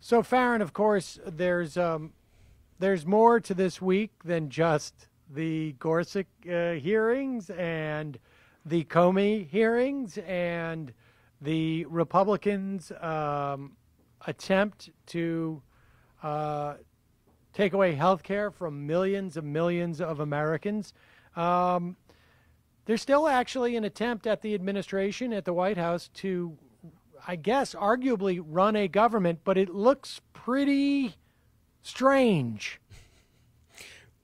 So, Farron, of course, there's more to this week than just the Gorsuch hearings and the Comey hearings and the Republicans' attempt to take away health care from millions of Americans. There's still actually an attempt at the administration, at the White House, to, I guess, arguably run a government, but it looks pretty strange.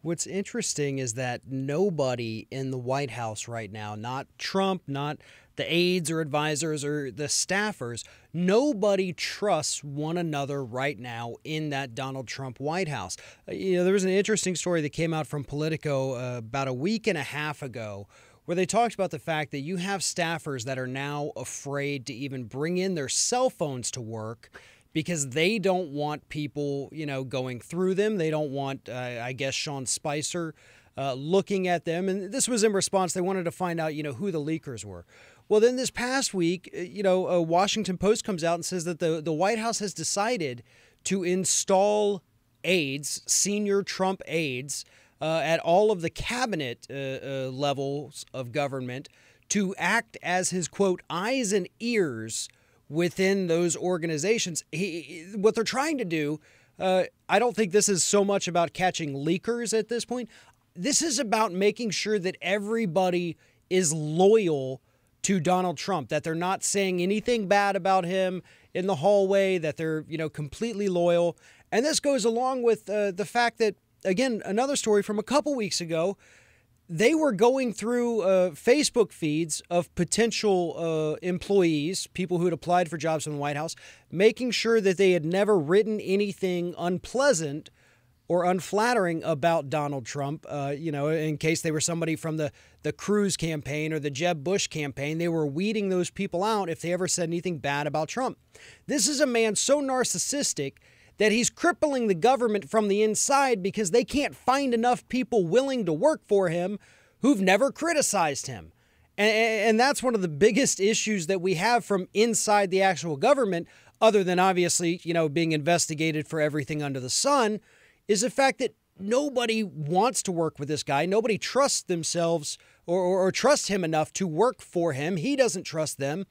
What's interesting is that nobody in the White House right now, not Trump, not the aides or advisors or the staffers, nobody trusts one another right now in that Donald Trump White House. There was an interesting story that came out from Politico about a week and a half ago where they talked about the fact that you have staffers that are now afraid to even bring in their cell phones to work because they don't want people, going through them. They don't want, I guess, Sean Spicer looking at them. And this was in response. They wanted to find out, who the leakers were. Well, then this past week, a Washington Post comes out and says that the White House has decided to install aides, senior Trump aides, at all of the cabinet levels of government to act as his, quote, eyes and ears within those organizations. What they're trying to do, I don't think this is so much about catching leakers at this point. This is about making sure that everybody is loyal to Donald Trump, that they're not saying anything bad about him in the hallway, that they're, completely loyal. And this goes along with the fact that, again, another story from a couple weeks ago, they were going through Facebook feeds of potential employees, people who had applied for jobs in the White House, making sure that they had never written anything unpleasant or unflattering about Donald Trump, in case they were somebody from the Cruz campaign or the Jeb Bush campaign. They were weeding those people out if they ever said anything bad about Trump. This is a man so narcissistic that he's crippling the government from the inside because they can't find enough people willing to work for him who've never criticized him. And that's one of the biggest issues that we have from inside the actual government, other than obviously, being investigated for everything under the sun, is the fact that nobody wants to work with this guy. Nobody trusts themselves or trusts him enough to work for him. He doesn't trust them.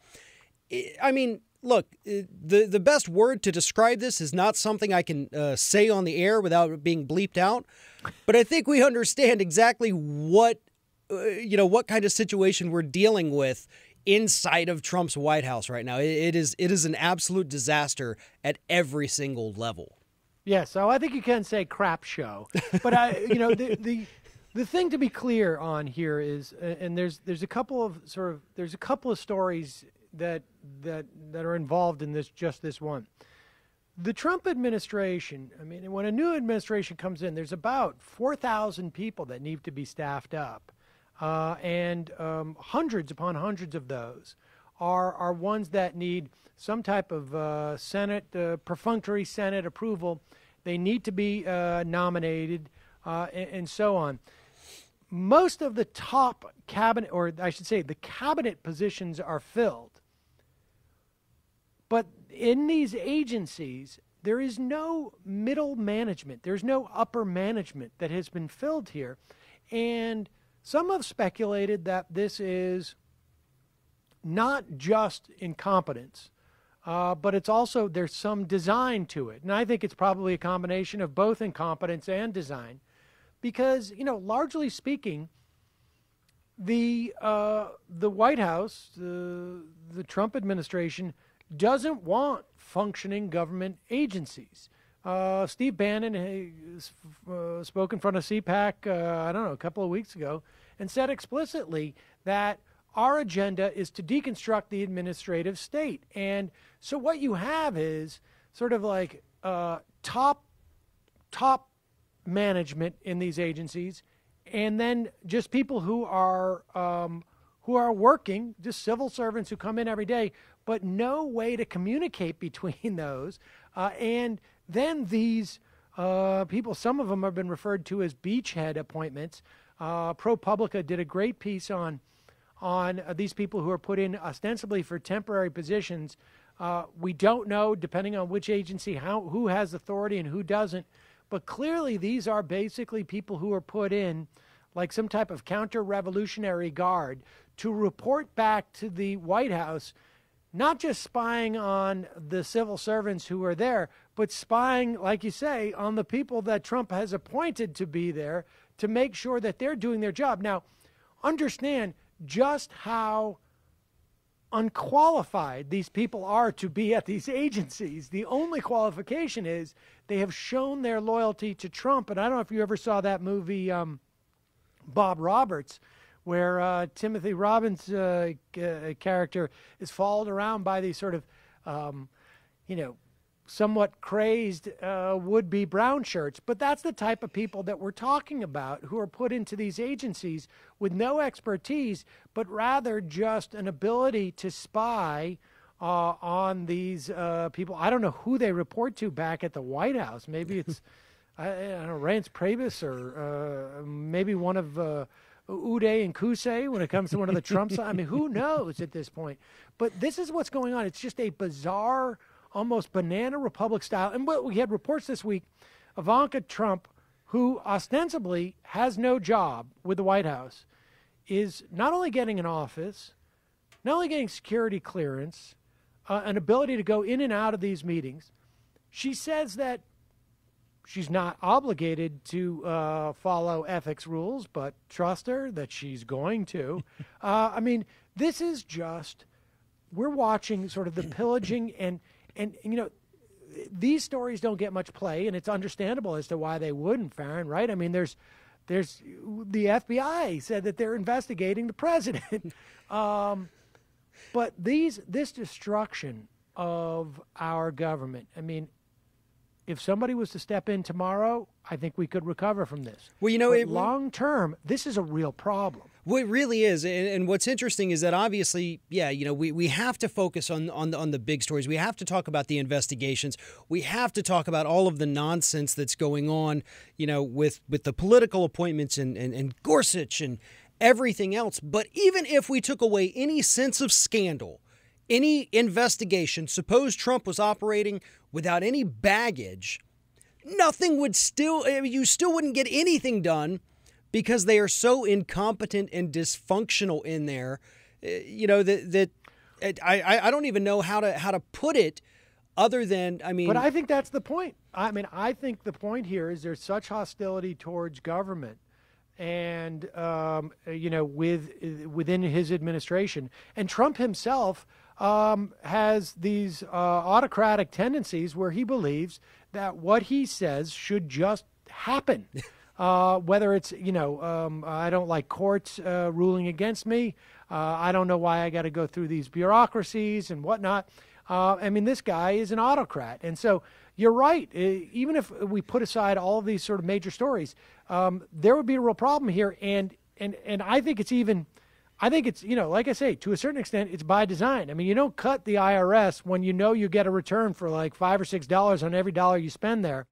I mean, look, the best word to describe this is not something I can say on the air without it being bleeped out. But I think we understand exactly what kind of situation we're dealing with inside of Trump's White House right now. It is an absolute disaster at every single level. Yeah, so I think you can say crap show. But the thing to be clear on here is, and there's a couple of stories that are involved in this one. The Trump administration, when a new administration comes in, there's about 4,000 people that need to be staffed up. And hundreds upon hundreds of those are ones that need some type of perfunctory Senate approval. They need to be nominated and so on. Most of the top cabinet, or I should say the cabinet positions, are filled. But in these agencies, there is no middle management. There's no upper management that has been filled here. And some have speculated that this is not just incompetence, but it's also, there's some design to it. And I think it's probably a combination of both incompetence and design. Because, largely speaking, the White House, the Trump administration, doesn't want functioning government agencies. Steve Bannon spoke in front of CPAC, a couple of weeks ago, and said explicitly that our agenda is to deconstruct the administrative state. And so what you have is sort of like top management in these agencies, and then just people who are working, just civil servants who come in every day, but no way to communicate between those. And then these people, some of them have been referred to as beachhead appointments. ProPublica did a great piece on these people who are put in ostensibly for temporary positions We don't know, depending on which agency, who has authority and who doesn't. But clearly, these are basically people who are put in like some type of counter-revolutionary guard to report back to the White House, not just spying on the civil servants who are there, but spying, like you say, on the people that Trump has appointed to be there to make sure that they're doing their job. Now, understand just how unqualified these people are to be at these agencies. The only qualification is they have shown their loyalty to Trump. And I don't know if you ever saw that movie, Bob Roberts, where Timothy Robbins' character is followed around by these sort of, somewhat crazed would-be brown shirts. But that's the type of people that we're talking about who are put into these agencies with no expertise, but rather just an ability to spy on these people. I don't know who they report to back at the White House. Maybe it's, I don't know, Reince Priebus or maybe one of Uday and Kusei when it comes to one of the Trumps. I mean, who knows at this point? But this is what's going on. It's just a bizarre, almost banana republic style. And we had reports this week, Ivanka Trump, who ostensibly has no job with the White House, is not only getting an office, not only getting security clearance, an ability to go in and out of these meetings. She says that she's not obligated to follow ethics rules, but trust her that she's going to. I mean, this is just, we're watching sort of the pillaging and these stories don't get much play, and it's understandable as to why they wouldn't, Farron, right? I mean, there's the FBI said that they're investigating the president. But this destruction of our government, I mean, if somebody was to step in tomorrow, I think we could recover from this. Well, long term, this is a real problem. Well, it really is. And what's interesting is that obviously, we have to focus on the big stories. We have to talk about the investigations. We have to talk about all of the nonsense that's going on, with the political appointments and Gorsuch and everything else. But even if we took away any sense of scandal, any investigation, suppose Trump was operating without any baggage, nothing would you still wouldn't get anything done because they are so incompetent and dysfunctional in there, that I don't even know how to put it other than, But I think that's the point. I think the point here is there's such hostility towards government and, within his administration. And Trump himself has these autocratic tendencies where he believes that what he says should just happen. Whether it's, I don't like courts ruling against me. I don't know why I got to go through these bureaucracies and whatnot. This guy is an autocrat. And so you're right. Even if we put aside all of these sort of major stories, there would be a real problem here. And I think it's like I say, to a certain extent, it's by design. I mean, you don't cut the IRS when you know you get a return for like $5 or $6 on every dollar you spend there.